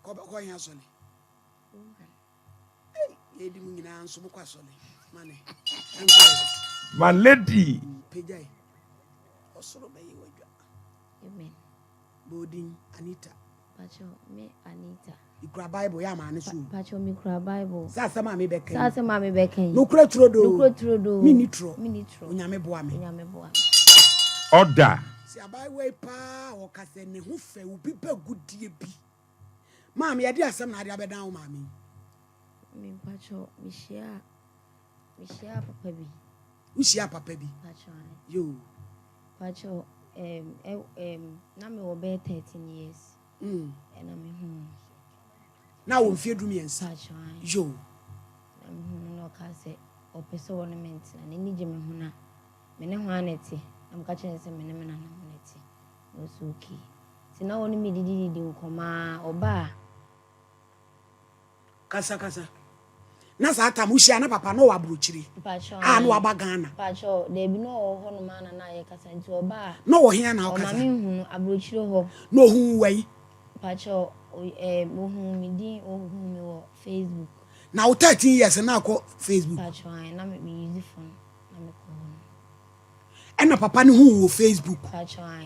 Ko yan sole. Lady Mungina and Sumuka sole. Money. My lady. Pejay. Osoro be you. Amen. Bodin Anita. Pacho me Anita. You grab Bible, ya man. Pacho me grab Bible. Sasa mami beka. Sasa mami beka. No kura trodo. No kura trodo. Minitro. Unyame boa me. Order. Si abai we pa o kase ne ho fe obi pa gudie bi. Mami yade asem na ade abedan wo mami. Me pacho me share papa bi. Ushia papa bi. Pacho. Yo. Pacho na me wo be 13 years. And I'm na wo mfie dum yensa. Pacho. Yo. No kase o peso ornament na ni je me hu na. Me ne ho anete. I'm catching some men and money. No suki. See now only me did nkoma oba. Kasa. Na sa ata mu hia na papa no wa brochiri. Pacho. No aba Ghana. Pacho, there be no ho no man na ye kasa nti oba. No wo hia na o kasa. O mami hu abrochiri ho. No hu wai. Pacho, mo hu mi din o hu mi wo Facebook. Na o 13 years na ko Facebook. Pacho, na me use phone. Na me ko. Ena papa ni hu Facebook.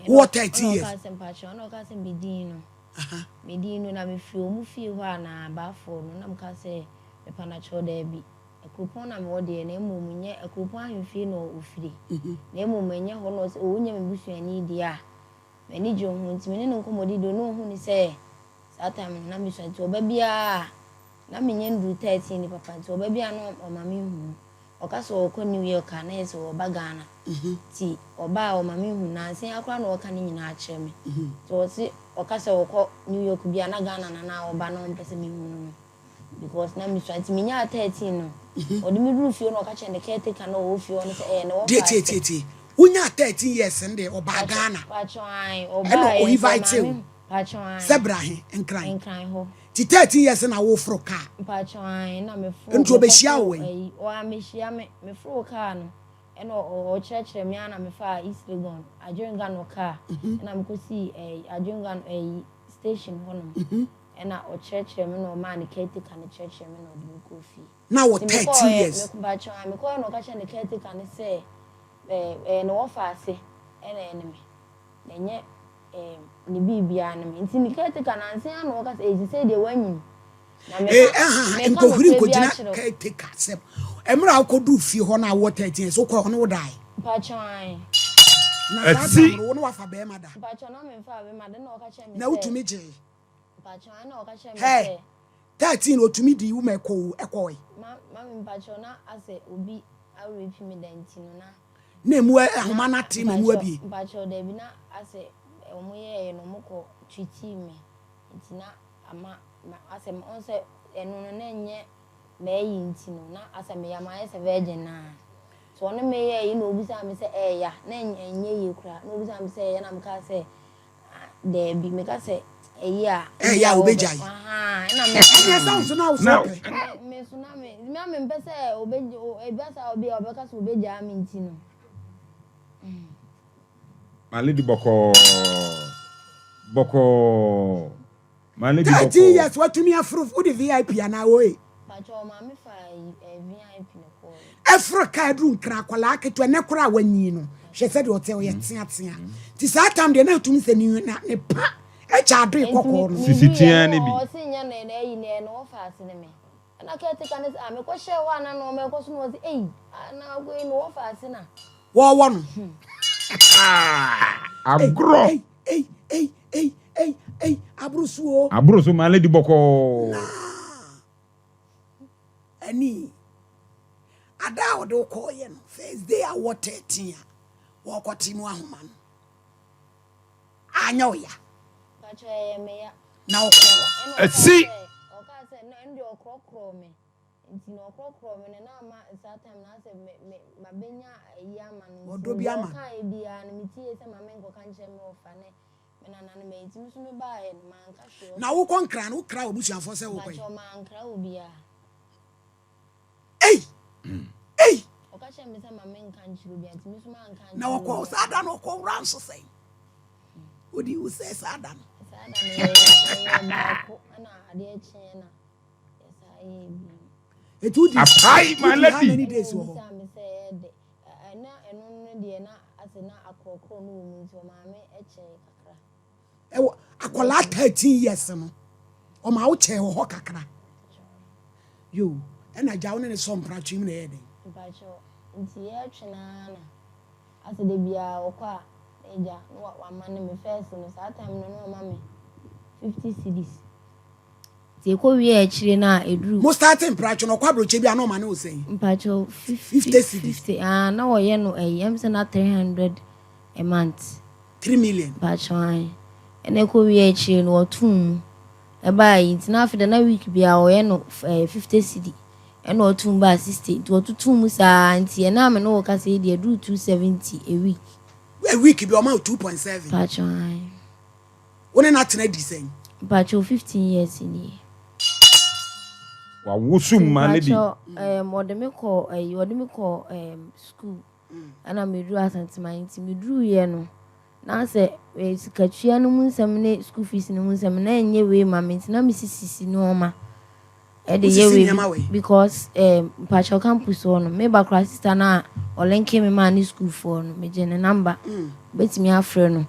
What 13 years? Pacho, no ka se medino. Medino na me feel mu feel ho na ba fo no na me ka se me pa na cho da bi. Ekropon na me wo de na emu munye ekropon ahemfie no ofiri. Na emu munye ho no se o nya me busuani di a. Me ni jo hu ntimi ne nkomodi do no hu ni se satam na me so nti oba bia na me nya ndu 13 ni papa nti oba bia no o ma me hu. Okaso okọ New York na ese oba Ghana. Ti oba o mami hu na nsen akwa na oka ni nyina a kire me. So si okaso okọ New York bia na Ghana na oba na mpese me hu no. Because na mi so anti me nya 13 no. Odi mi ru fio na oka kire ne caretaker na o fio no se na o. Tie. Unya 13 years nde oba Ghana. Pacho ai oba. E no invite you. Pacho ai. Sebrahe enkran ho. Ti 13 years na wo fro ka. Pacho ai na me fro. Ntu obehia wo yi. O amehia me fro ka no. And o church me ana me fa East Legon adwenga no car na me ko see adwenga station hono and o church me no man caretaker ne church me no de ko fi na what 13 years me ko ba cho me ko no ka che ne caretaker ne say no wo fa ase ene me na nye ni bibia na me nti ni caretaker na nse ana wo ka say de wanyi na me ko huri ko jina caretaker sep emra akodu fi ho na wo 13 so ko no die pachai na sa wo no wa fa be mada pacho na me fa be mada na o ka che me na utumi je pachai na o ka che me hey 13 otumi di wo meko ekoi ma me pacho na ase obi arepi me dantino na emu ahoma na te mu abi pacho da bi na ase omo ye no moko twiti me ntina ama ase on se enu no na nye me yinti no na asa me ya ma ese virgin na so no me ye no obisa me se ya na enye ye kura no obisa me se ya na me ka se de bi me ka se ya obejai na me sound na so me so na me mpese obeji ebasa obi obeka so obeja me nti no my lady boko my lady boko 13 years what to me afro the VIP ana we pacho ma me fa VIP no ko Africa dru nkra kwala aketo ne kora wanyi no hwe se de hotel ye tia ti sa tam de na tumi se ni na ne pa e cha do ikoko no sisitia ne bi o se nya na yi ne no fa ase ne me na ka te kan a me ko hye wa na no me ko so no se na go no fa ase na wo no agro abrusu my lady boko ani ada wo do ko ye no first day a what 13 wo kwati mu ahoma no anya oya pacho ye me ya na wo ko si o ka se no ndi okrokro me nti no okrokro me na ma that time na se me mabenya yi ama no odo bi ama ka e bia na mitie se ma me nko kan che me ofa ne me na me nti so me ba e ma nka hwe na wo konkra no kra obusuafo se wo pacho ma nkra obi a o ka che me se ma me nka nchiro bia nti me so ma nka na wo ko sada no ko ranso sei odi wo se sada no sada no ba ko na It would be my lady. How many days were? Akola 13 years no. O ma uche ho kakra. Yo, and I down in some prachim na ede. Mpacho, nti ye twena na. Ase de bia okwa eja no wa man me first no that time no ma me 50 cedis. Ti ko wi e chire na edru. Mo starting pracho no kwa broche bia no ma na o say. Mpacho 50 cedis. 50 na wo ye no em say na 300 a month. 3 million. Mpacho ai. Ene ko wi e chire no otum. E ba yi nti na afide na week bia wo ye no 50 cedi. And or 2 by 60 to 2 musa anti and I'm no ka say they do 270 a week. A week be amount 2.7. Patch on. One not na design. Patch 15 years in here. Wa wusum my lady. What me call school. And I'm drew as my me drew ye no. Now say sikachia no mun semne school fees no mun semne enye we ma me na me sisi no ma. Because Pacho campus on me back sister na or link me man school for no me gen number bet me afre no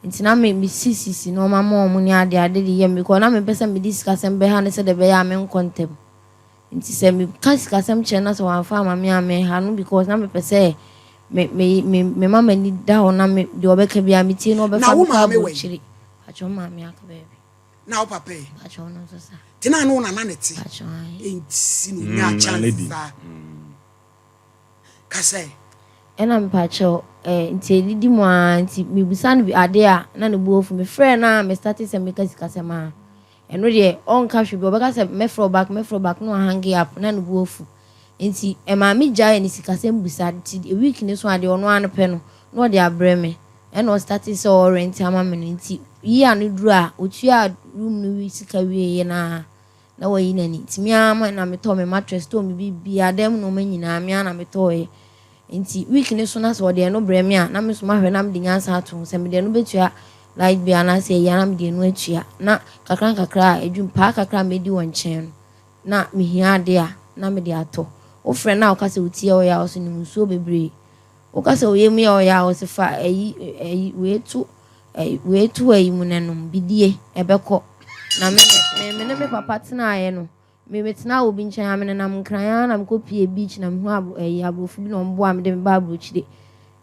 nti na me sisi no ma mom ni ade yem because na me person me discuss em be ha ne se de be ya me kontem nti se me kasam che na so wan fa ma me ame ha no because na me pese me mama ni da ho na me de obeka bia me tie no be fa me chiri Pacho ma me akabe now papa Pacho no so sa tina no na naneti enti no nya chance ka say ena mpacho nti didi mo anti me busan bi ade a na ne buofu me friend na me start say me kasi kasema eno de on ka hwe bi obeka say me fro back no hang up na ne buofu nti e ma me jaa ni sikasem busa nti week ni so ade ono an pe no de abre me ena start say rent ama me nti yi anu duru a otua room no wi sika wie na wa yi nani timi ama na me to me mattress to me bibia dem no ma nyina me na me to e nti week ni so na so de no bre me a na me so ma hwe na me de nyansa ato se me de no betua light bia na se ya na me de no atua na kakra edwum pa kakra me di won chen na me hia de a na me de ato o frɛ na o ka se utie o ya o so ni musuo bebre o ka se o yemu ya o ya o se fa we tu ayi mu nanom bidie ebekɔ na me papa tena aye no me tena obi nkyɛn amene na nkran na mkopie beach na mhu abofu bi no mbo am de ba abrochire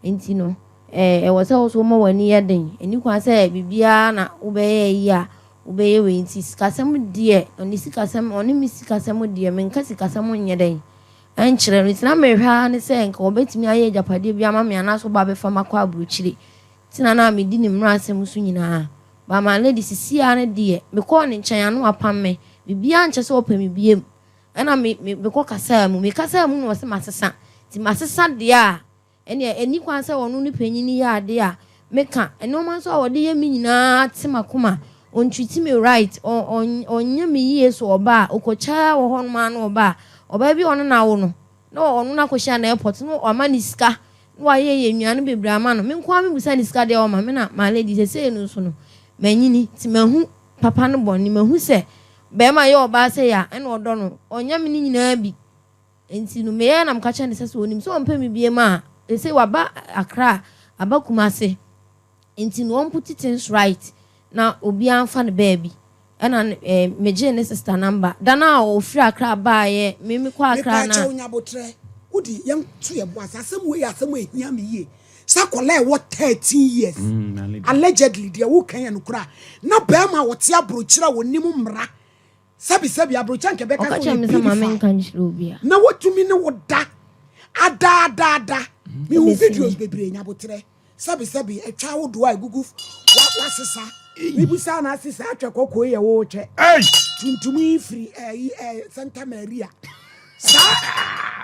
enti no wo se wo so mo wani yeden eni kwa se bibia na ubeye yi a ubeye we enti sikasem de oni sikasem oni mi sikasem de me nka sikasem nyeden enkyere no tina me hwa ne se nka obetimi aye japade bia ma me anaso ba be fama kwa abrochire tina na me di ne mra asem so nyina ba ma lady sisi ane de me ko ne nkyɛn anu apam me bibia nkyɛ se opɛ me biem ɛna me ko kasa mu no se masesa ti masesa de a eni kwan se wonu ni panyini ya de a meka eno man so awode ye me nyina te makoma on treat me right on me yie so oba okocha wo ho no ma no oba bi ono na wo no na ono na kohia na airport no o ma ni sika no aye nnuane bebra ama no me nko me busa ni sika de o ma me na ma lady se no so no manyini ti mahu papa no boni mahu se be ma ye oba se ya ena odo no onya me ni nyina bi enti no me ya na mka cha ne se so onim so ompa me bie ma ese waba Accra aba Kumase enti no on put things right na obi anfa ne baby ena meje ne sister number dana o free Accra ba ye me kwa Accra na me pa cha udi yam to ye boas asem we asem ehia me ye sakola what 13 years allegedly dia wo kan ya no kura na ba ma wo te abrochira wonim mra sabi abrocha nke beka ko me sama men kan jiro bia na wotumi ne wo da ada me wo videos bebre nya botre sabi etwa wo do a gugu wa sesa mi busa na sesa atwa kokko ye wo che tuntumi free Santa Maria sa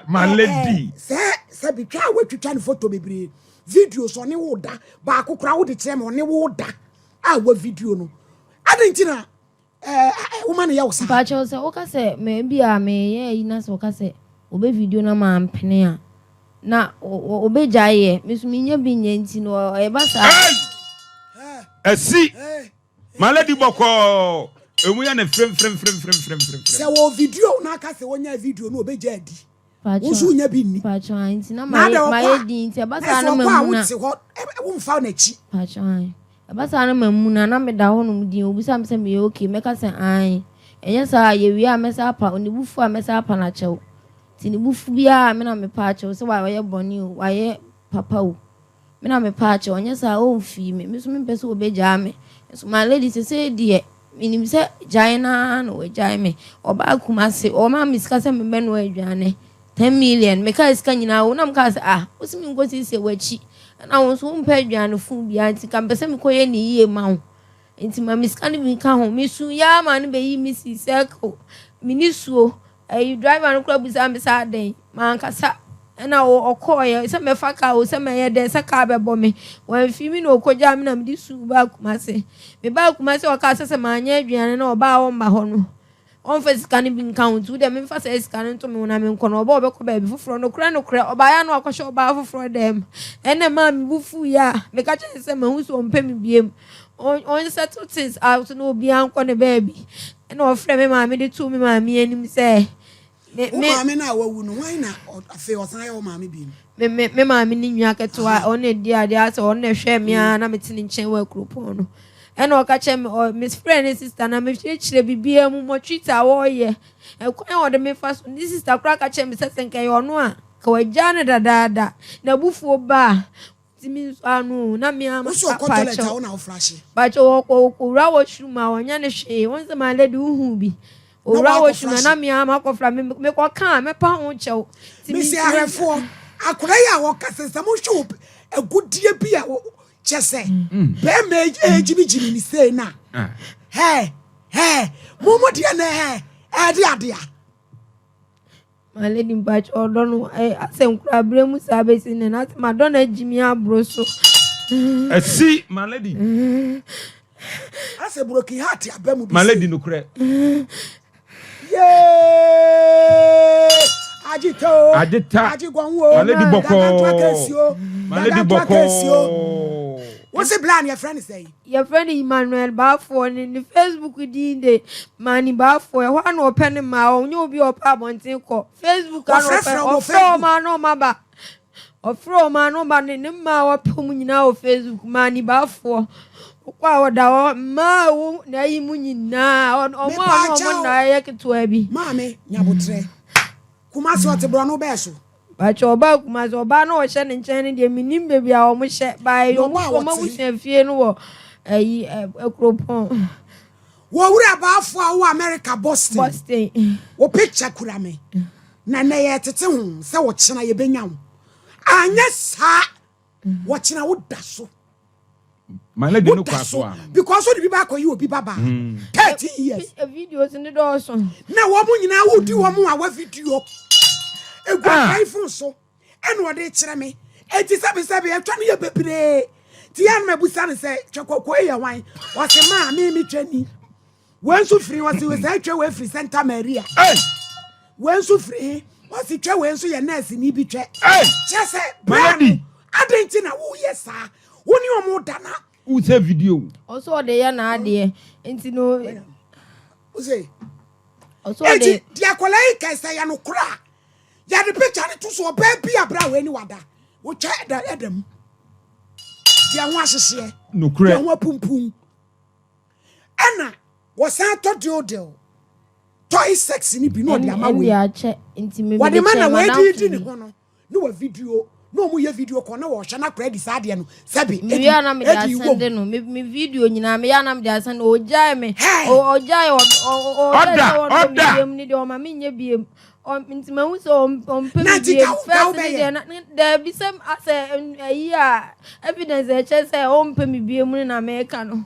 my lady sabi twa wo twitwa ne photo bebre videos on wo da ba akokra wo de kire me on wo da a wo video no adentina woman ya wosa ba cho se o ka se me bia me ye ina so ka se obe video na ma mpene a na obe jaye mesumi nya bi nya nti no e ba sa esi my lady boko emu ya na frem. Se wo video na ka se wonya video no obeja adi wo nya bi ni Pachon na my din ti abasa na mamuna wo mfa na chi Pachon abasa na mamuna na me da ho no din obusa me se me okay meka se an enye sa ye wi a mesa apa onibufu a mesa apa na chew ti ni bufu bia me na me pa chew se wa ye boni o wa ye papa o me na me pa chew enye sa o fi me so me pese obeja me so my lady say die minim se jaina no we jai me oba kumase o ma miska se me no adwane 10 million me ka iska nyina wo na mka se osimi ngosi se wachi na wo so mpa adwane fu bia nti ka mpese me koye ni yie ma wo nti ma miska ni bi ka ho misu ya ma no be yi misi circle minisuo driver no kula busa me sa den ma nkasa na okoye se me faka o se me ye den se ka bebo me wan fi mi no koja me na me di su ba kumase me ba kumase o ka se ma anya aduane na oba wo mba ho no on fa sika ni bin count de me fa se sika no to me na me nkono oba obekọ ba bi fufuro no kra oba ya no akọhye oba fufuro dem ene ma me bufu ya me ka che se ma hu so mpa me biem on settle things out no obi anko ne baby ene o frɛ me ma me de tu me ma me anim se me na wawu no why na afi osan ya o ma me bi me ma me ni nwa ketewa on edi ade ase on na hwɛ me a na me tini nchen wa kropon no ena o ka che me miss friend and sister na me hwechire bibia mu mo twitter wo ye ekwan o de me fa so ni sister kra ka che me sesenka ye ono a ka waja ne dadaada na bufuo ba timi anu na me ama pa cha o na o flash ba che wo ko ra wo shuma wonya ne hwe won se ma lady uhu bi ora wo shuma na me ama kofra me ko kan me pa ho chew timi se arefo akora ya wo kasesa mo hwe agudie bi a chese be me ejibijimi ni say na momo dia na dia my lady batch odono asem kura bremu sabe sin na madonna jimi abroso see my lady ase broken heart abemu my lady no kure Ajita ajigwanwo my lady boko what's the plan your friend say your friend Emmanuel Bafo ni Facebook di de mani Bafo e wa no open ma onye obi opa bonten ko Facebook ano ofro ma no maba ofro ma no ba ni ma wa pom nyina o Facebook mani Bafo kwa oda ma wo na yi mu nyina omo na ye keto abi maame nyabotre kuma so te bro no beso ba choba kuma so ba no hye ne nchen de minim bebi a omo hye ba yo mo wuhye fie no wo ekropon wo wura ba afo a wo America Boston wo picture kura me na na ye tete hu se wo chena ye benya wo anya sa wo chena wo daso my lady no kwaso because what be back you obi baba 13 years videos in the door so na wo mu nyina wo di wo mu a wa video egwa iPhone so eno de kire me enti sabe e twa ne ye bebre ti ya na busa ne se twekoko ye wan wo se ma me twani wensu free wo se we say twa we free Santa Maria wensu free wo se twa wensu ye nurse ni bi twa chese melody adenti na wo ye sa woni omo dana who say video also de ya na ade enti no who say also de dia kolai kai say ya no kura ya de picture ne to so ba bia bra we ni wada wo twa da edam dia ho ahyehye no kura dia ho pumpum ana wo san to deal toy sex ni bi no dia ma we ya che enti me wade man na we di ni ho no no wa video no mu ye video ko na wo hye na credit sa de no sabi me ya na me da send no me video nyina me ya na me da send o jai me o jai o ni de o ma me nya biem enti ma hu so on pe me de bi sem ase a evidence e che say on pe me biem na me ka no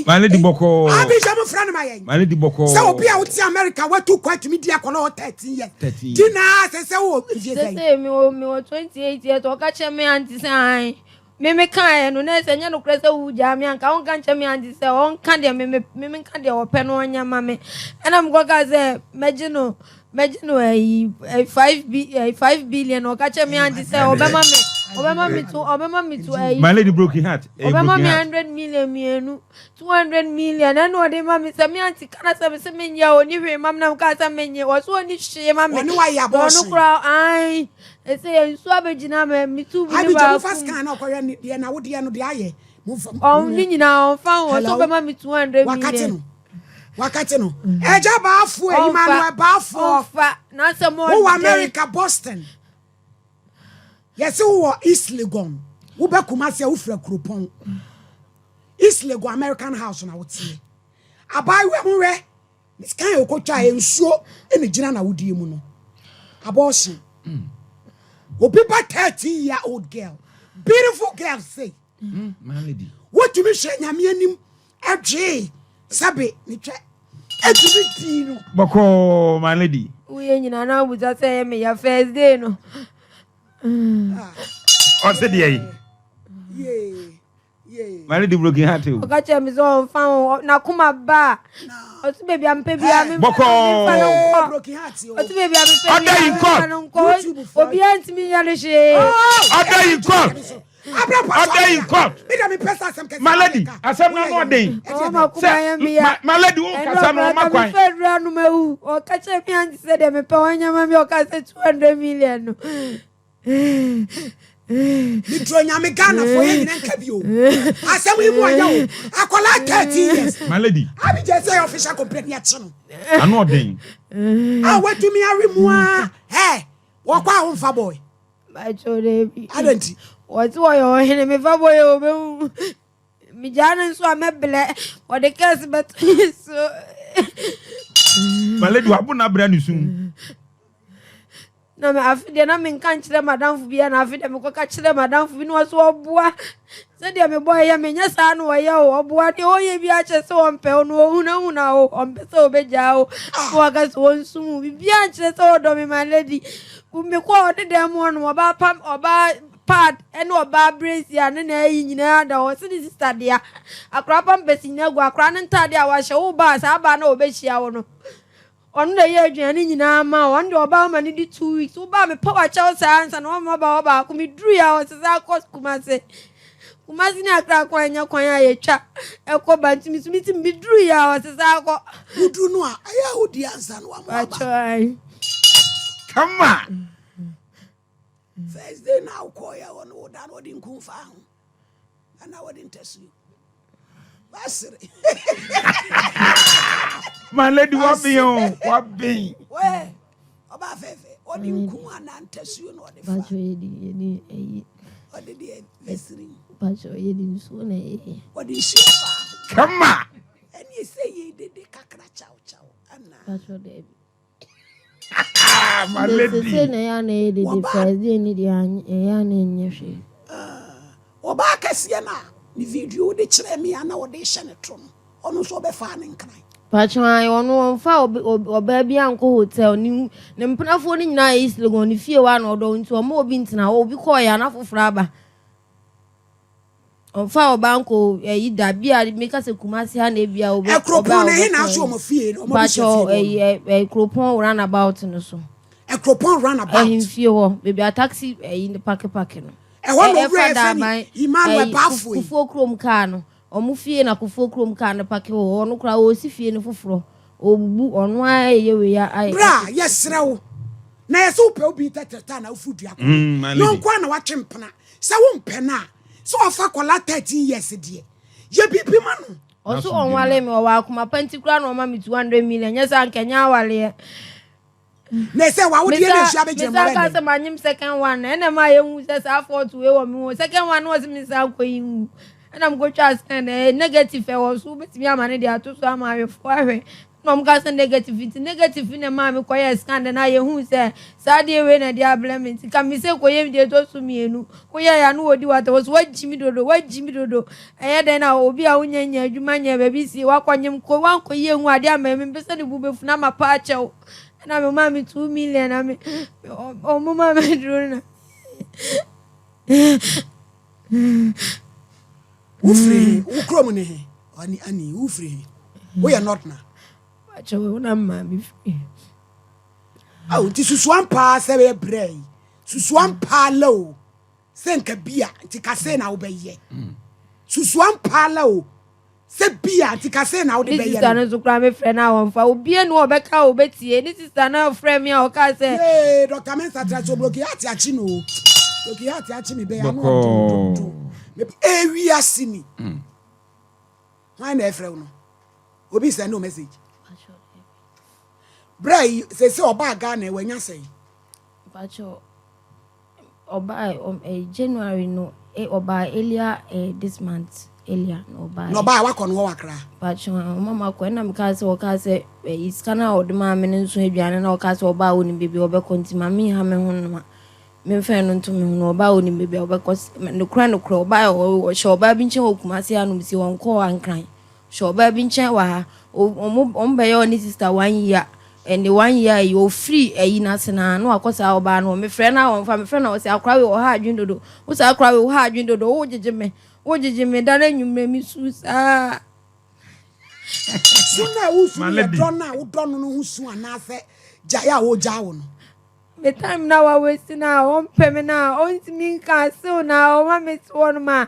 my lady boko abi jam friend my lady boko say obi a wuti America wa too quite media ko na 13 years tina say wo say me 28 years o ka che me anti say me kan no na say nya no kra say wu ja me anka on kan che me anti say on kan de me kan de o pe no nya ma me na me go ka say meji no Imagine 5 billion or catch me and say Obama me to My lady broken heart. Obama me 100 million 200 million and what the mammy say me auntie can say me ya only mam na kasa me was one shame mammy Wani wa ya boss. No crowd I say so abegina me too I be just fast can na koye ne na wo de no de aye. Ni nyina on fan was Obama me 200 million. Wakati no. Eja ba afu Emmanuel ba afu. Na some more. Who America Boston. Yes, who East Legon. Who be Kumasi who fra Krupon. East Legon American house na wotie. Abai we mu we. This kind of kocha ensuo ene gina na wodi mu no. Abortion. Obi ba 13-year-old girl. Beautiful girl say. My lady. What you me she nyame anim adwe. Sabe ni twa edumi di no Boko my lady we nyina na buza say me ya first day no o se dey yeah my lady broken heart o ka che me so fan na kuma ba o ti baby am pe bia me Boko broken heart o ti baby am pe Ada in court. obi antimi ya le she Ada in court Ada in court my lady asem na no dey my lady won kasa no ma kwan federal no mewu o ka che me anti say dem pe wanya ma me o ka say 200 million no Litro nyame Ghana for yen nka bi o asem wi mu anya o akola 13 years my lady abi just say official complaint ya che no ano dey wetu mi ari mu a wo kwa ho fa boy ba chore bi adenti what yo hene me fa boy o be mi jana so ameble o de case but so my lady abuna bra ni sun na me afide na me nka nkyere madam fu bia na afide me ko ka kyere madam fu bi no so oboa se de me boy ya me nya sa no ye o oboa de o ye bi a che se o mpe o no hu na o mpe se o beja o o ga so nsum bi bia kyere se o do me my lady ku me ko o de dem no oba pam oba pad ene oba brace ya ne na yi nyina da o se di sister dia akra pam besinya gu akra ne ntade a wa hye wo ba sa ba na o be hia wo no on the year journey nyina ma on the oba ma ni 2 weeks oba me power chow science and one oba ku mi dru ya o se za cost kumase ni akra kwa nya kwan ya ye twa e ko bantimi sumiti mi dru ya o se za ko udru no a aya odi ansa no ba try come on first day now call ya on o dan odi nkunfa ho ana odi ntesu basire my lady what be we oba fefe odi nkun ana ntesu no odi fa Bacho yedi odi de vesiri bacho yedi nso na odi shifa come on eni say ye de kakra chow ana bacho de my lady se na ya na yedi the first day ni dia ya na nyehwe oba kase na ni video de kire me ana wo de hye ne tro no ono so be fa ne nkran bacho ai ono fa oba bia nko hotel ni ne mpenafo ni nyina is legon ni fie wa na odo nti o ma obi ntina obi ko ya na foforo aba onfa obanko da bia meka se kumasi ha na bia oba ekropon ne na so mo fie no mo bi fie ekropon run about no so ekropon run about ehim fie ho baby a taxi in the park no no bre fani Emmanuel Bafo kufuo krom car no omu fie na kufuo krom car no park ho ono kra o si fie ne foforo obubu ono aye we ya ai bra yesrewo na yeso pe obi teteta na ufudu akọ no kwa na watwempena se wo mpena so ofa kola 13 years die ye bibi ma no oso onwale me wa akoma pantikura no ma me 200 million yesa nkenya wale na se wa wo die na hia be je mo le ka se manyim second one na ma ye hu se sa afford we wo me second one was me sa koyin and I'm go trust negative e wo so betimi amane dia to so ama awefo ahwe no mga se negative na ma me koye scan na ye hu se sa de we na dia blame ka mi se koye mi de to su mienu koye ya no odi wata wo wajimi dodo eye den na obi a unyanya adwuma nya ba bi si wakonyem ko wan koye hu ade ama me pese ne bubefu na ma pa achew na me ma me 2 million na me o mo ma me dro na ufri ukrom ne he ani ufri we are not na achew na ma me free Oh, this is one pass every brain. Suswan palo. Senka bia, Ticase now be ye. Suswan palo. Se bia, Ticase now the This is an Ukraine friend now for being no Becca or Betty. This is an friend me or Case. Hey, Dr. Mensa tries to block Yachino. Block Yachimi Bay. We are seeing. Why never? Obi send no message. Bray say so about Ghana when you say. Pacho oba January no oba earlier this month earlier no buy. No buy work on Wakra. Pacho mama ko na mka se oka se iskana oduma me nso aduane na oka se oba oni bebe obekon mami ha me ho no me fe no nto me ho no oba oni bebe obekos no kra oba o she oba bi nchen okumase anum si won ko ankran she oba bi nchen wa ha ombe yo ni sister 1 year. And the 1 year you free na sena no akosa oba no me friend na won fa me friend na o se akra we o ha adwindodo o se akra we o ha adwindodo o jeje me da na nwumre mi susa suna usu le dona wo dono no husu anase jaya wo jawo no me time na wa we sina on peme na on timi ka so na o ma me so no ma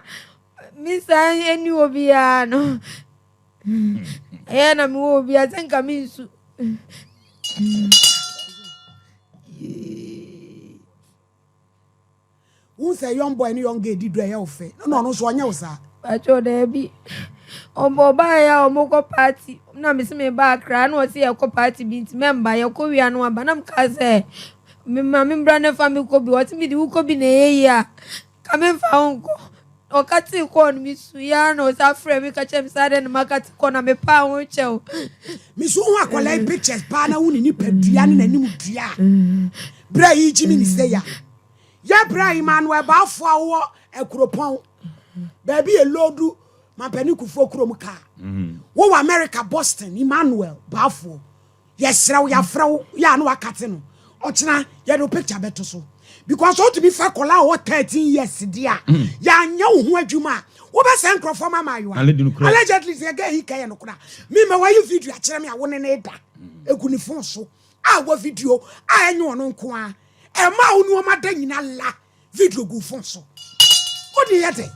mi sa eni obi ya no na mi obi ya zenka mi su who say young boy and young girl did do your face? No, so on your side. But your baby. Buy a moko party. Na miss me back, no see a party beat member, your Korean one, but I'm case. Me mammy brother family could be what me do could be near. Come in for uncle. O kati kon mi suyano sa frame ka chem sare na makati kona me pa wonche mi so wa kwala pictures pa na woni ni padua ne nanim dua bra yi jimi ni say ya bra Emmanuel ba fo awo ekropon ba bi elodu mapani kufo krom ka wo wa America Boston Emmanuel ba fo yesrew ya frew ya no akate no ochina ya do picture beto so because what to be fa kola o 13 years dia ya nya wo ho adwuma wo be sen crofo mama yo allegedly say ga hika ye no kura me ma wayi video a kire me a wo ne ne da eguni fon so a wo video a enye ono nko a e ma wo no ma da nyina la video gu fon so what do you day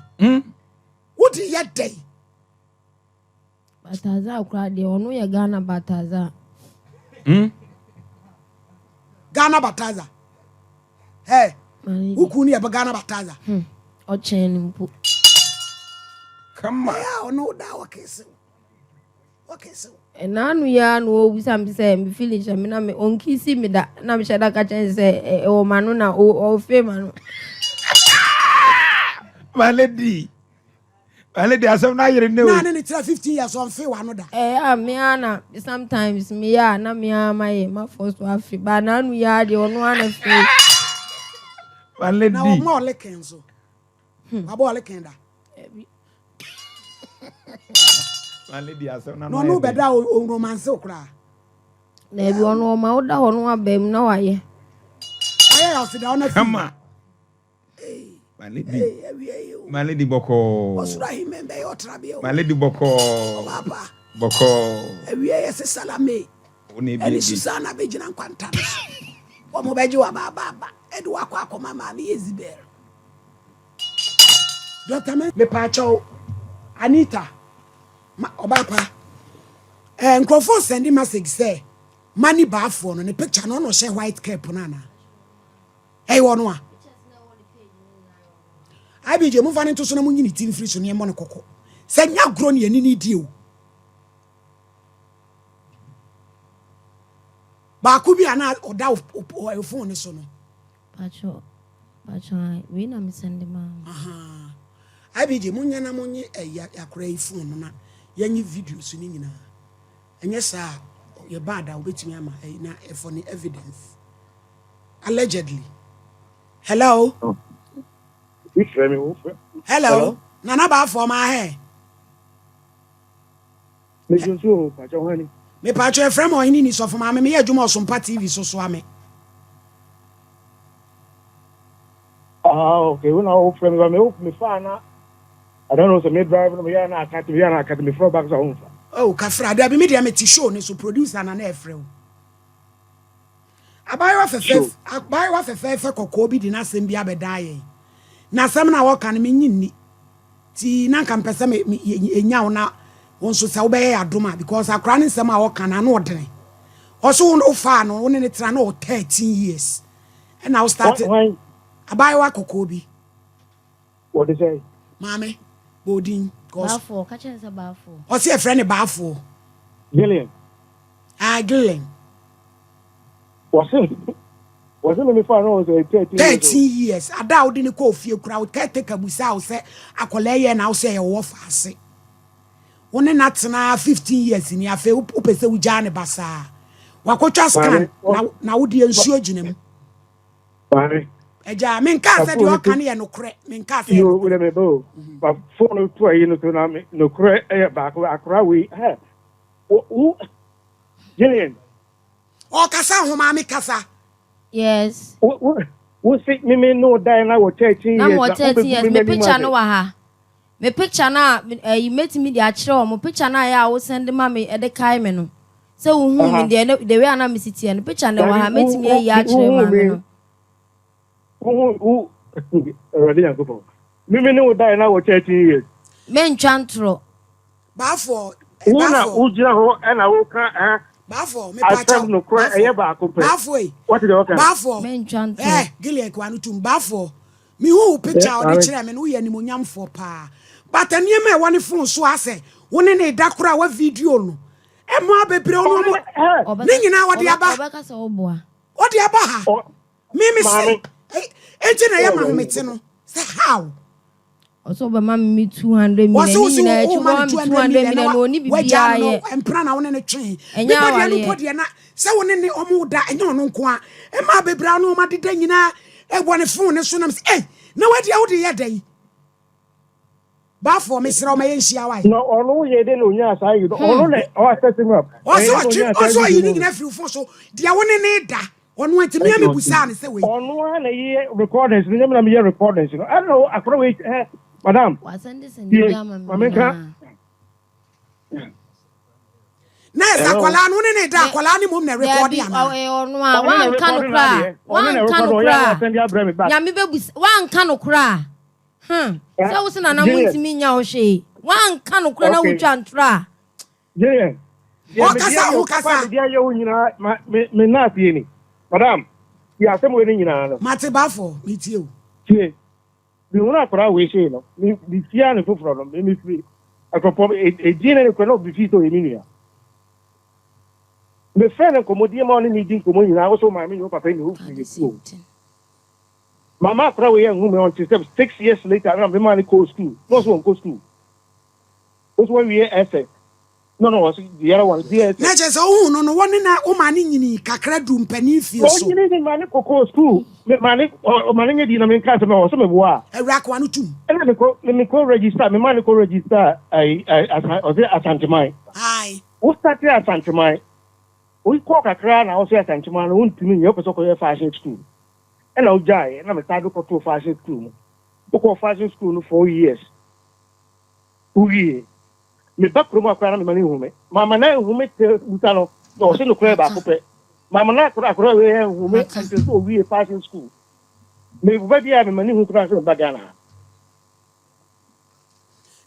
what do you day Balthazar kura de ono ye Ghana Balthazar Ghana Balthazar. Hey, who couldn't have Ghana Balthazar? O chain mpu. Come on. Yeah, no that okay so. Okay so. And anu ya no we some say me finish me na me onki si me da na me shada ka chen say o manu na o fe manu. My lady asem na yere ne o. Na ne 15 years on fe wa no da. Me ana sometimes me ya na me amaye ma first to Africa ba na anu ya de ono ana fe. My lady. Na o mo leken so. Abo leken da. My lady asem na no beda o romance okra. Na bi ono ma o da ono abem na waye. Aye o si da ona fi. Come on. My lady boko. Osura himembe yo trabe. My lady boko. Papa. Boko. Ewie yes salame. Oni bi. Susana bejina nkwanta. O mo beji wa baba. Edu akwa akoma ma me Ezibel. Dr. Me pacho Anita. Obapa. Nkrofo send message say money ba for no ne picture no share white cap nana. Hey wono a. Abi je mu fa ne to so na mu nyini tin free so ne mo ne kokko. Se nya gro ne ani ni die o. Ba ku bi ana oda o phone so no. Pacho we na me send ma. Aha. Abi je mu nya na mu nyi yakora yi phone na yanyi video so ni nyina. Enye sa ye bad a obetimi ama na for the evidence. Allegedly. Hello. Oh. Hello. Nana ba for my hair. Me Joshua Pacho Honey. Me Pacho e frame o hini ni so for my me adwuma SOMPA TV so ame. Okay. When I frame me fan I don't know so me drive me ya na akati me from back home. Oh, Kafra, there be media me show ni so producer na na e frame. Abayewa fefe kokko bi di na sem bia bedaye. Na sem na wo kan me nyinni. Ti na kan pese me enya wo na wonso se wo be ya adoma because akra ne sem a wo kan na no odene. Also wo fa no wo ne tra na 13 years. And now started Abayewa kokko bi. What is it? Mame, bodin. Bafo, catch us a bafo. Or see a friend bafo. Gillian. Ah, Gillian. Was it me for 13 years. I doubt didn't call few crowd. Can't take a busa, say, I call a now say a wolf. I say. One and that's now 15 years in your fair upese with Johnny Bassa. Wako just can now, dear surgeon. Eja men ka said you can hear no cre men ka said you will me bo but phone to you no cre back akra we who Gillian o kasa ho ma me kasa yes who sit me no die na wo 13 years na mo 13 years me picture no wa ha me picture na you met me dey akire mo picture na ya wo send ma me e de kai me no say wo hu me the way ana me sit here no picture na wa ha met me ya akire ma me no who already go me no die na wo 13 years men twantro bafo una ujira ho na wo ka bafo me pa cha no cry eye ba ko pe bafo what the okay bafo men twantro Gillian kwa no tum bafo me hu picture o de kire me no ye nimonyam fo pa but aniema e woni phone so ase woni ne da kura wa video no e mo abebre ono mo ni nyina wo de aba obaka se oboa wo de aba ha me say enti na ya ma mete no say how also be ma me 200 million na echu ma 200 million no oni bibia ye empra na woni ne twen enya no podi na say woni ne omo da enya ono nko a e ma bebra no ma deda nyina e woni phone ne so na say na wadi a wodi ye dai ba for me sira o ma ye nhia wa no ono ye de no nya asai ono ne o set him up also you need na free phone so dia woni ne da ono antimi am busa ne say we ono na ye recordings ni na me ye recordings no I know akro we madam wa send this in dia mama na za kwala no ne da kwala ni mom na record ya na ono a wan kan kra ya me bebusa wan kan kra so wo se na muntimi nya wo hwe wan kan kra na wo twantra yeah o kasa dia ye wo nyina me na tie ni madam ya se mo ni nyina no mate bafo mi tie o tie bi wona kra we hwe no mi tia ne foforo no me free akopom e dine ne kono bi fito e minua me fene komodie ma oni ni din komo nyina wo so ma me no papa ni ho free ku mama kra we yan hume on 6 years later na me man go school no so go school was when we essay no was the other one DS na je so no woni na o ma ni nyini kakra du mpani fie so o nyini ni man go school me man o man nye di na me class me o so me bo a ewra kwa no tum ena me ko register me man ko register asantemai ai o start asantemai o ko kakra na o so asantemai no ntumi nye ko so ko fashion school and I'll die, and I'm a title for fashion school. Book of fashion school 4 years. Me back from my parents, money woman. Mamma, now who make Utano, or send a crab up. Mamma, not who make so we a fashion school. Maybe I have money who transfer Bagana.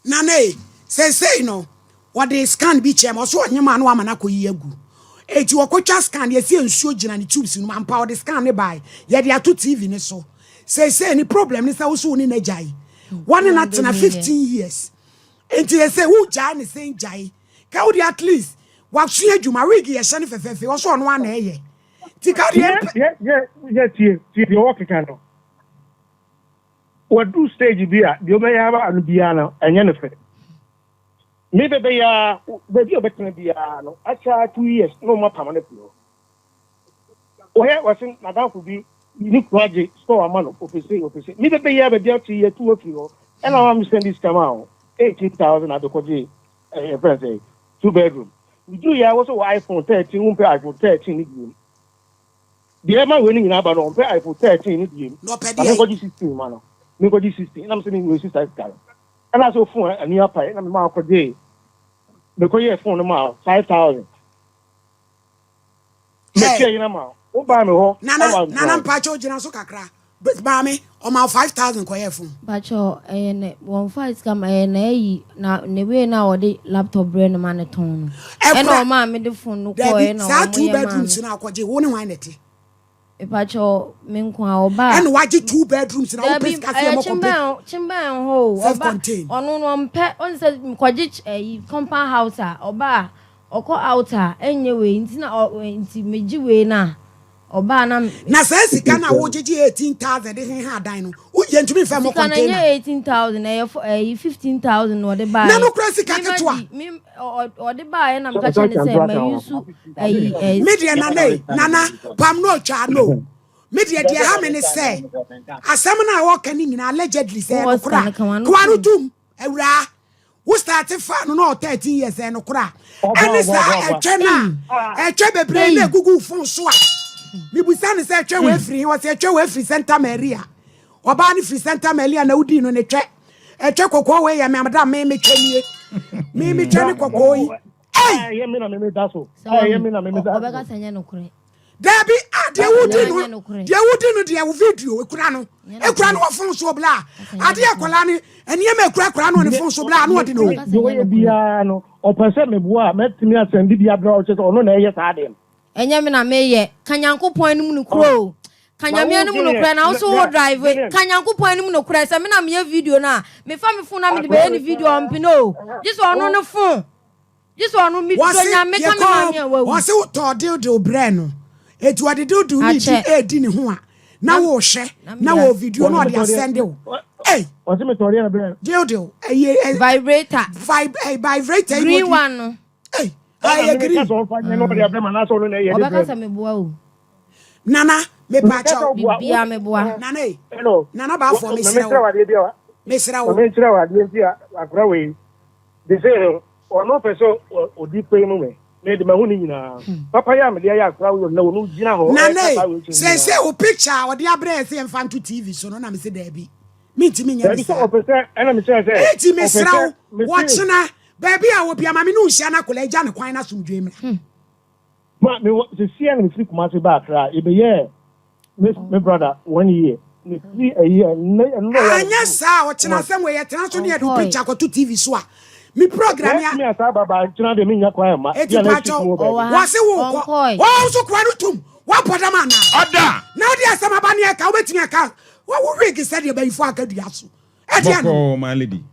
Nane, say no. What they scan beach, I'm also a new man, Wamanako Yegu. Eti wakocha scan ye see nsuo gina ne tubes no ampa the scan ne buy ye dey ato TV ne so say ni problem ni say wo so ni na jai one na tena 15 years enti ye say who jai ne say jai ka wo at least wa so adwuma wig ye hye ne fefefe wo so no ana eye ti ka yeah tie wo keka no what do stage bia de o me ya ba anu bia na enye ne fe me bebe ya baby obetena bia no acha 2 years no ma permanent no o he wasin madam ku bi ni project store amano office me bebe ya baby out year 2 of you and I am send this come out 18,000 adokoje friends 2 bedroom we do ya also iPhone 13 un pe iPhone 13 ni game the man winning in aba no pe iPhone 13 ni game no pe dia ko 16 man me ko 16 na me say me sister card and also phone and near pay na me ma ko dey because your phone ma 5,000 me pay na ma O ba me ho. Nana mpacho jina so kakra. Ba me o ma 5,000 koye fun. Pacho ne 15 scam na yi na ne we na odi laptop brain ma ne ton no. E no ma me de phone no koye na. Sa 2 bedrooms na akwaje wo ne wan neti. E pacho me nkwa oba. And waje 2 bedrooms na o place ka se mo complete. Chimba ho oba. Onu no mpe on se kwaje compound house a oba oko outer enye we nti na nti meji we na oba na say sika na wo jeje 18,000 de hen ha dan no wo ye ntumi fa mo container na 18,000 e 15,000 no de buy na no kura sika ketwa o de buy na mka che ne say ma yusu media nana pam no cha no media de ha me ne say asem na wo kan nyina allegedly say no kura kwa no dum ewura wo start fa no 13 years no kura eni sa etwe na etwe bebre na gugu fun so a mi busa ne say etwe we free wo say etwe we free Santa Maria oba ni free Santa Maria na udi no ne etwe kokko we ya me amada me twanie me twani kokko yi ye me na me da so ye me na me da oba sanya no kure Debbie, de wudi no de wo video ekura no wo fon so bla ade akola ni enie me ekura no ne fon so bla no odi no yo bia no o pese me bua metimi asendi bia bra o che ono na eye sa de enye me na meye kanyankopon anim no kuro kanyame anim no kura na so wo drive kanyankopon anim no kura se me na me video na me fa me fon na me de be ni video ampino this ono no fon this ono mi do nya me kan na me wa se wo to de bre no etu ade do ni di ni ho a na wo hye na wo video no ade send wo eh o se me tori na bre vibrator vibrator green one no eh I agree so fa nye no bre bre na so no na ye oba ka me boa o nana me pa cha bibia me boa nana ba for me sira me sira wo me sira wa de ntia akra we de say ono peso odi pe mu me me de mahuni nyina papa ya me de ya akra we na wonu gina ho say o picture o de abre say emfa to TV so no na me say da bi me ntimi nya bi so o pese ena me say eti me sira wo china baby a wo bia ma me no hia na kola eja ne kwan na somdwe mra ma me se sia na me free kuma se ba akra e be ye me brother 1 year me free a year no anya sa wo china sem we ye tena so ne do picture ko to TV so a mi program ya me asa baba china de me nya kwa ma ya na chi wa se wo ko wo so kwa no tum wa poda ma na oda na odi asama ba ne ka wo betimi aka wo wig said ye ba ifo aka dua so e dia no my lady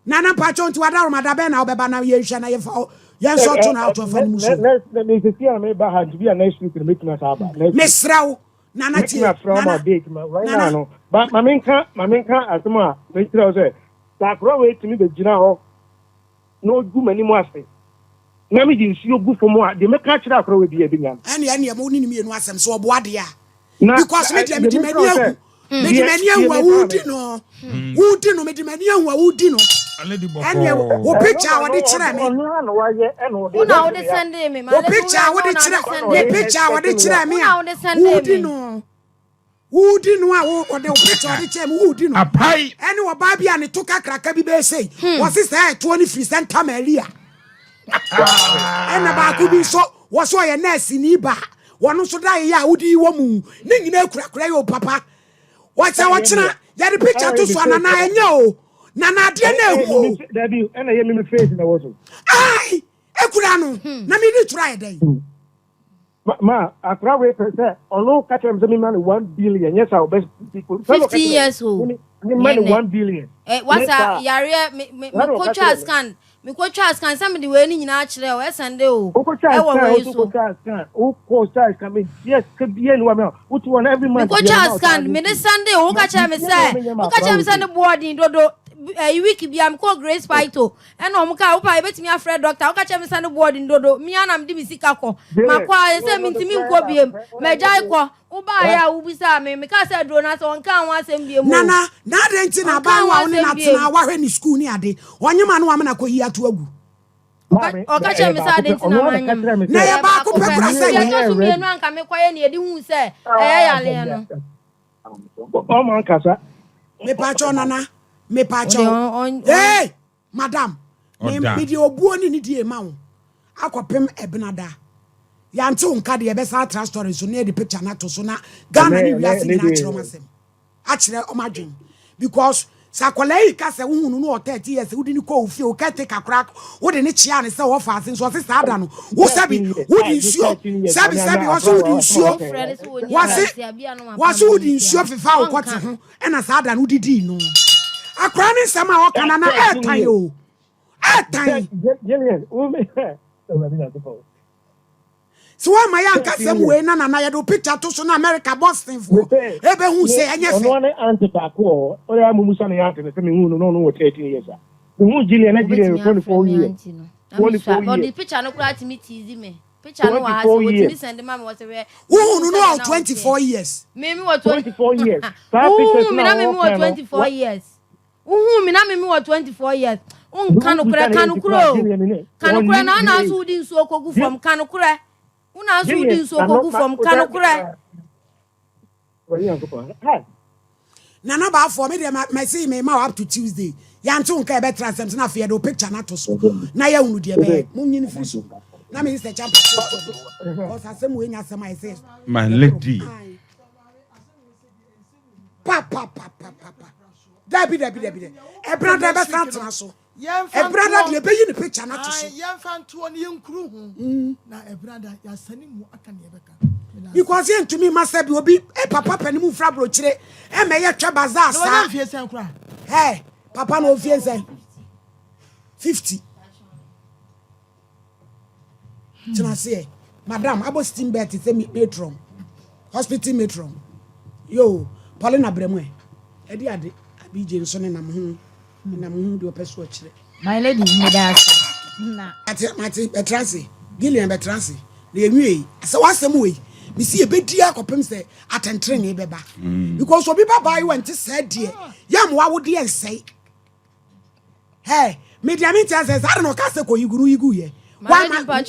nana pacho nti wada romada be na obeba na ye hwa na ye fa ye so to na out of any muso me se sia me ba ha bi next week me tuna sa ba me srawo nana ti nana date right now no ba mamenka asema me tira say ta kro we timi be gina ho no gu mani mu ase na me di nsi ogu fo mu a de me ka kira kro we bi e bi nyam ene mo ni mienu asem so obo ade a because me de me mani agu me de mani agu wudi no me de mani agu wudi no ene wo picture wo de kira me no wa ye eno de una wo de send me ma wo picture wo de kira wo picture wo de kira me a wudi no a wo de picture wo de kira me wudi no apai ene wo ba bia ne to kakraka bi be sei wo se say to ni free Santa Maria ene ba ku bi so wo so ye nurse ni ba wono so da ye a wudi wo mu ne nyina kurakura yo papa wo se wo kira ya de picture to so na enye o na de na ehu David ena ye me face na wo so ai ekura no na me ni try dey ma akra we pese ono ka chem me man 1 billion yes our best people 15 years old ni man 1 billion what's a yare me ko scan some the way ni nyina kire o esande o e wo we so ko scan me yes ka bia ni wa me utu on every month ko scan me ne Sunday o ka kire me say boarding dodo week bia me ko Grace Paito e no mo ka wo pa e betimi afre doctor o ka kire me say boarding dodo mi ana me di mi sika ko makwa e say mi ntimi nko biem me jai ko wo ba ya wo bisa me ka say do na so nka anwa asem biem nana na de nti na ba wa oni na tena wa hwe ni school ni ade onyema no wa me na ko yi atu agu o ka kire me say de nti na manyam na ya ba ko pekura say ya so mienu anka me kwaye ne edi hu say yale no o man kasa me pacho nana me pacho hey madam me di obuo ni di e ma wo akopem ebenada Yanti unka de besa trust story so near the picture na to so na Ghana ni wiase na achiro masem. Achire omadwen because sakwalai ka se hu no 30 years wudi ni ko ofie o ka take akra wudi ni chia ne se wo fa asen so se sada no wo sabi wudi nsuo sabi wo so wudi nsuo wase wudi nsuo fefa wo kwete ho e na sada no didi no akra ni sama wo kana na etan yo etan so why my young kasem we na ya do picture to so na America Boston for ebe hu say enye fe no na anti back o ya mumusa na ya ante se me hu no 13 years hu Gillian na Gillian 24 years 24 years the picture no kura timi tizi me picture no wa so timi send ma me was we hu no 24 years me was 24 years hu me na me was 24 years hu me na me was 24 years kanukura na na so di nso okogu from kanukura una so di nso okogu from kanukura Nana ba for me my say me ma up to Tuesday yantu nka e betra sem na fe do picture na to so na ya unu de be munyi ni free so na me say champ because asem we nya asem I say my lady papa dabi e brother be sant so e brother de be yi ni picture na to so yem fan to ne nkuru hu na e brother ya sani mu aka ne beka because yen to me must be obi e papa pani mu fra bro kire e me ye twa bazaar sa no fie sen kura hey papa no fie sen 50 tina say madam abo steam bet say matron hospital matron yo Paulina Bremwe e di ade abije nso ne nam hu de opeso kire my lady me das na mati betrance Gillian betrance na enwie se wasem we me see ebedi akopem se atentre ne beba because obi baba you went said there yam wa wo de ensei hey mediamenti says I don't know ka se ko yigu ye wa ma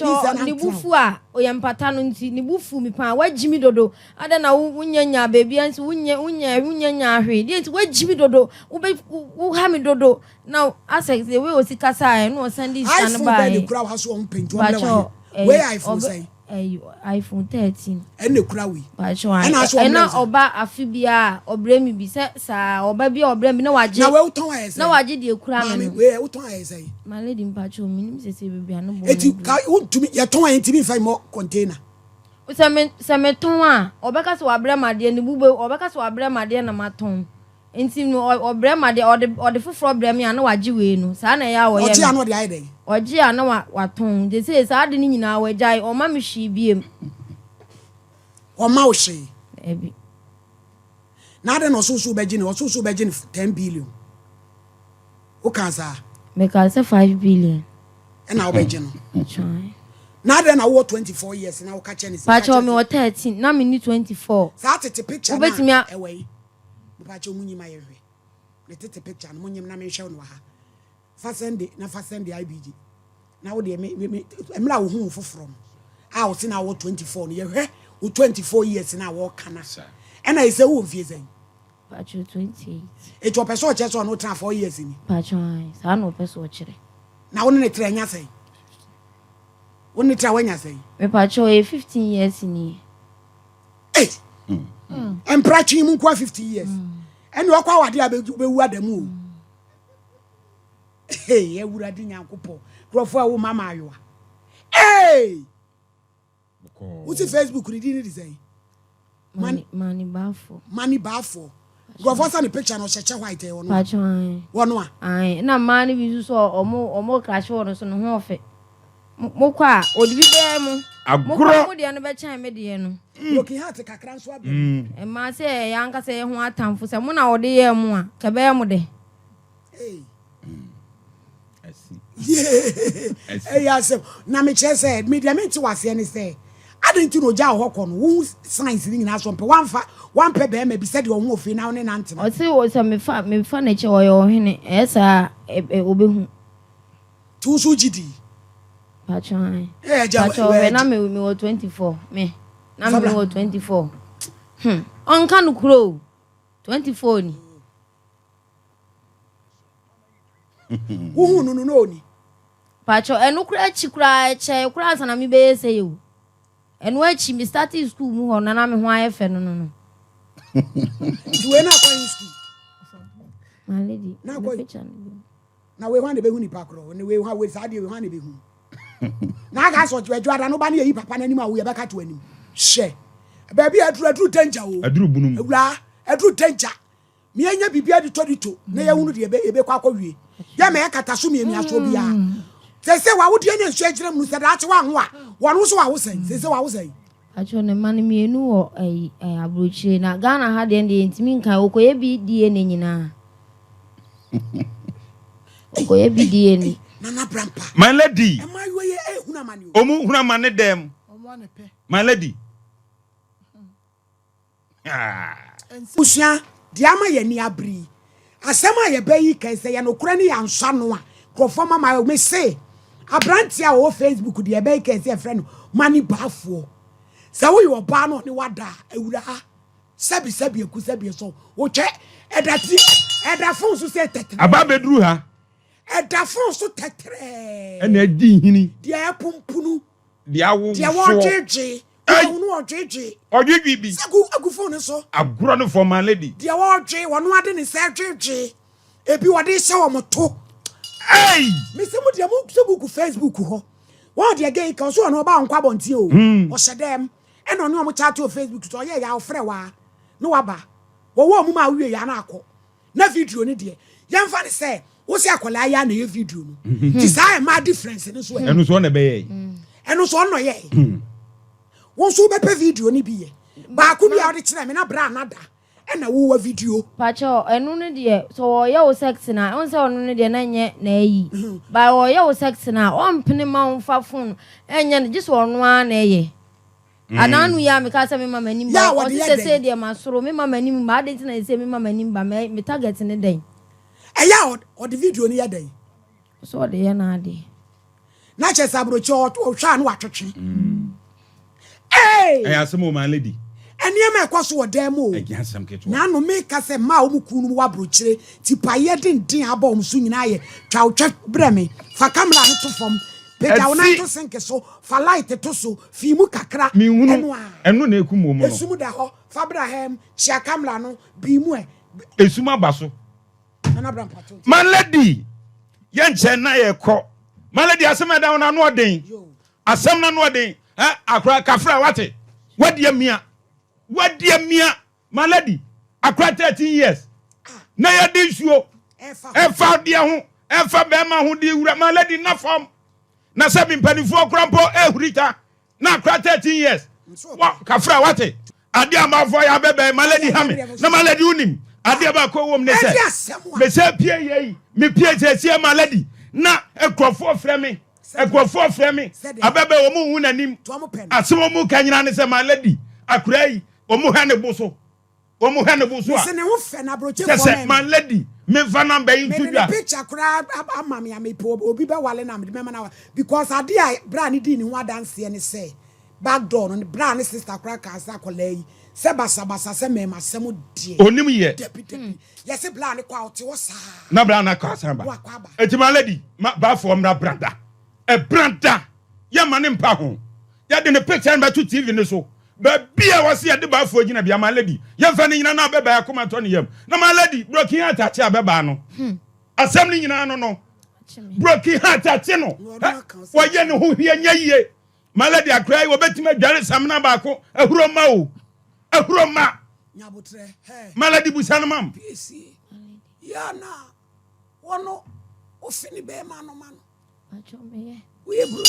ni bufu a oyempata no nti ni bufu mi pa wagimi dodo ada na wunyanya baby ansi wunyanya ahwe de nti wagimi dodo wo ha mi dodo now asex the way osikasa e no send this stand by I kura haso on penjo mle where iPhone say iPhone 13 ene kura wi ena oba afibia obremi bi se sa oba bi obremi na waje na we uton ayese na waje de kura me we uton ayese my lady mpacho minim se bibia no bo eti ka untumi ye ton ayen timi fa mo container se me ton a obeka se wabrema de ni bube obeka se wabrema de na maton enti no obrema de ode foforo bremi a na waje we no sa na ya wo ye oji ano de ayede oji a na waton de se sa de ni nyina wa jai o ma me hwi biem o ma o hwe ebi na de no so beji ni 10 billion o kansa me ka se 5 billion na o beji no try na de na wo 24 years na wo ka che ni pa cho me 13 na me ni 24 sa tete picture na ewe pa cho munyi ma ye hwe le tete picture no munyim na me hwe no ha fa sende IBG na wo de me emla wo hu foforo a wo se na wo 24 no ye hwe wo 24 years na wo kana e na ise wo mfie zen pa cho 28 e to person che so no tra 4 years ni pa cho sa no person kire na wo ne tra nya sei wo ne tra wanya sei me pa cho 15 years ni eh emprachi mu kwa 50 years ene wo kwa wade abewu adamu eh ye wura di nyankopɔ krofo a wo mama ayoa eh uti Facebook ni di say mani bafo krofo sa ni picture no cheche white e wono pacho wono a ai na mani bi so omo crash wono so no ho ofe mo kwa odibi be mu agro mo de no be chan me de no loki hat kakra nso abe e ma se yanka se ho atamfo se mo na ode ye mu a ke be mu de eh eh yes na me che say mediamenti wase ni say adenti no ja ho kɔ no wo science ni nyina so mpe one pe be ma bi said wo ho ofi na wo ne nante o se wo se me fa na che wo yo hene esa obehu tu so gidi pacho eh ja na me 24 me na me 24 on kan kuro 24 ni wo no ni pacho enu kura chikura che kura sana mi be se yo and when she started school mu na me ho ayefe no we na kwa school my lady na kwa na we wan de be hu ni pakro ne we ha we sa de we wan de be hu na ga so twa ada no ba ne yi papa na nim a we be ka to anim hye ba bi aduru danger o aduru bunum ewura aduru danger me anya bibia de todito na ye hunu de ebe kwa wie ya me kata so me aso bia se wa wodi anya nsu agire mu se da ache wa ho a wono so wa wo sen se wa wo sen acho ne man me enu wo abrochire na Ghana ha de ntimi nkan okoye bi die ne nyina okoye bi die ni nana brampa my lady am I we huna mani omu huna mane dem my lady usua diama ye ni abri asema ye bayi kan se ye no kura ni yansa no a krofo mama me say abranti a o Facebook de bayi kan se friend mani bafo se wo yo ba no ni wada ewura sabi eku sabi so wo che eda fon so se tetre aba bedru ha eda fon so tetre ena di hini dia pumpunu dia wo dia wo jeje no ojeje ojeje bi agu phone so agro no for my lady dia wo oje wono ade ne se jeje ebi wode hye wo moto hey me se mu dia mu ku Facebook ho wo dia gay kan so no ba nkwa bonti o o hyedem e no no mo chat o Facebook so ye ya ofre wa no waba wo mu ma wie ya na akọ na video ni de yemfa ne se wo se akola ya na ye video no ti sa e ma difference ni so e enu so na be ye enu so no ye won so be pe video ni bi ye ba ku bia ode kire me na bra na da e na wo wa video pacho enu ne de so ye o sex na on se onu ne de na nye na yi ba o ye o sex na on pene ma on fa phone enye ne just onu a na ye ananu ya me ka se me mama nim ba o se de ma soro me mama nim ba de na se me mama nim ba me target ne den ya o de video ni ya den so de ye na de na che sabro che o hwa no atwetwe eh asemo my lady eni e me kwaso wo dem o asem keto na no me ka se ma o mu kunu wa brochire ti paye din aba o msu nyina ye twa otwa bre me fa camera no to fom peja wona to sink so fa light to so fi mu kakra enu na eku mo no esum da ho fa Abraham chia camera no bi mu esum abaso na Abraham pato my lady ye nche na ye ko my lady asem da wona no odin asem na no odin akra kafra wate wadia mia my lady akra 13 years na ya de nsuo efa de ho efa be ma ho de wura my lady na fam na sabi mpanifo krampo ehurita na akra 13 years wa kafra wate ade amafo ya bebe my lady hame na my lady unim ade ba ko wom ne se me se pie yei me pie se my lady na ekrofo freme abebe wo mu hu nanim asemo mu kanyina ne se my lady akra yi omu ha ne buso se ne wo fe na broche for my lady me fa number into dua picture kra amami amepo obi be wale na me na because ade a bra ne di ni ho adanse ne se back door no bra ne sister kra ka sa kola yi se basa se me masem die onim ye yes bra ne kwa ote wo sa na bra na kwa sa ba eti my lady ba for mra branda e branda ya mane mpa ho ya de ne picture na to TV ne so ba bia wase ya de ba fo gina bia my lady ya mfa ne nyina na beba ya koma to ne yam na my lady broken heart ache abeba no asem ne nyina no broken heart ache no wo ye ne ho hie nya yie my lady akrai wo betima dware samna ba ko ahuroma nyabotre my lady busana mam ya na wono ofini be ma no pacho me we bro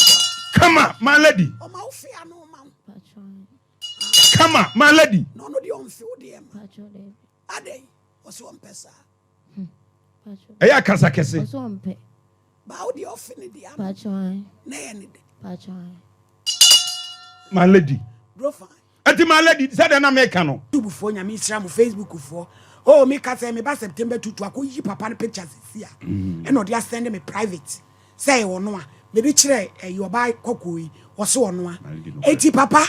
come on my lady o ma ofi ano man pacho come on my lady no de on fi o de pacho de ade o so on pesa pacho eya kasa kese o so on pe ba o de ofini de am pacho na ye ne de pacho my lady bro fine ati my lady said na make no YouTube fo nya me Instagram Facebook fo oh me ka say me ba September 2 akoyi papa no pictures sia e no dey send me private say wono a me bi kire your buy kokoi wo se wono a eti papa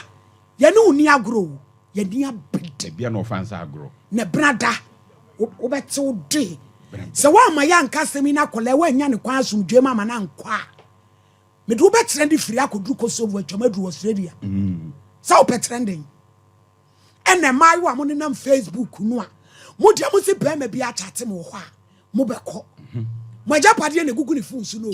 ye ne uni agro ye ni abede bia no fansa agro ne brada wo bete wo de se wa ma ya nka semi na kola wa nya ne kwa asumdwe ma na nkwa me do be kire ndi firi akodu Kosovo atwamadu Australia So trending. And the my woman on Facebook no. Mo dia mo si be me bia chat mo ho a mo be ko. Mo ja pade na gugu ni phone so no.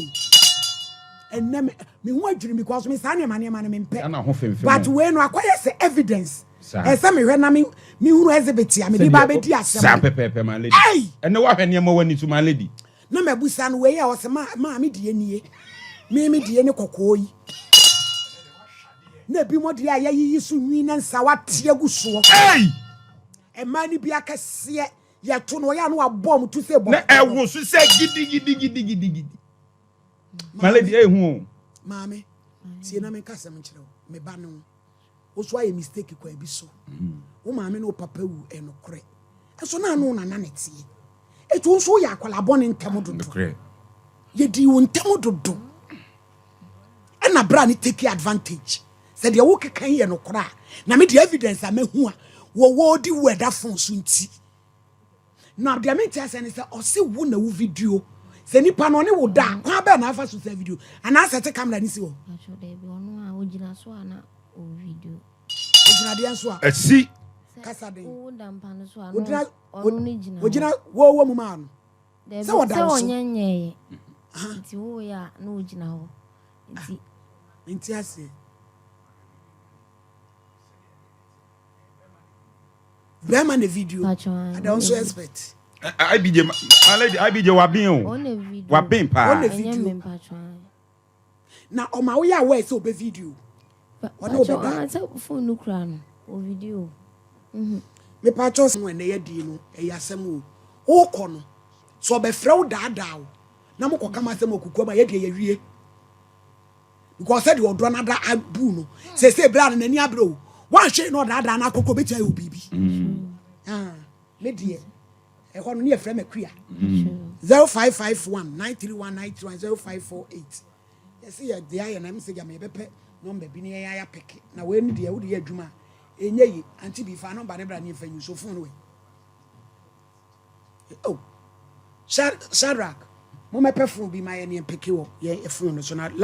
And me ho adwiri me because me sa ne mane me mpe. But we no akoye say evidence. E say me hwe na me hunu exhibit ya me di ba be di asem. Sa pepepe my lady. And no wa hwe ne mo wani to my lady. Na me busa no we ya wo se ma me die nie. Me die ne kokoyi. Na bi mo die ya yi so nwi na nsa watie gu so. E mani bi akase ye to no ya no abom to say bom. Na e wo so say gidi. My lady hu. Mame. Sie na me kasa me kire me ba no. Wo so aye mistake kwa bi so. Wo mame no papa wu enokore. Eso na no na ne tie. Etu nso ya akwala bone ntem dodo. Ye di wo ntem dodo. E na bra ni take advantage. Said the woke kan ye no kora. Na me the evidence a me hu a wo di weather phone so nti. Na the me tia say ni say o se wo na wo video. Se nipa no ne wo da kwa ba na afa so say video. Ana set camera ni si wo. Acho dey bi ono a ogina so ana o video. Ogina de so a. Asi Kasa den. Wo da mpa no so ano. Ono ni gina. Ogina wo mu ma no. Se wo da so. Se onyenye. Nti wo ya na ogina ho. Nti ase. Beman the video. I don't so expect. IBJ my lady IBJ wabin o. On the video. Wabin pa. On the video. Na o ma wo ya we so be video. On no be that. Say phone no kra no o video. Me pa cho so when dey di no e yasem o. O ko no. So be frɛ wo daada o. Na mo koka masem okuku ma ye de ye wie. Because said you do another abu no. Say bra na ni abro. One shey no daada na kokko betia you bibi. Me die. E ho no ne frɛ me kua. 0551 931 931 0548. Yes ye dey aye na me say me bepe number bi ne ya pick. Na we ni die wo de adwuma. Enye yi anti bi fa number ne bra ne fa you so phone we. Oh. Shadrack. Mo me pe phone bi ma ye ne pick wo. Ye phone no so na live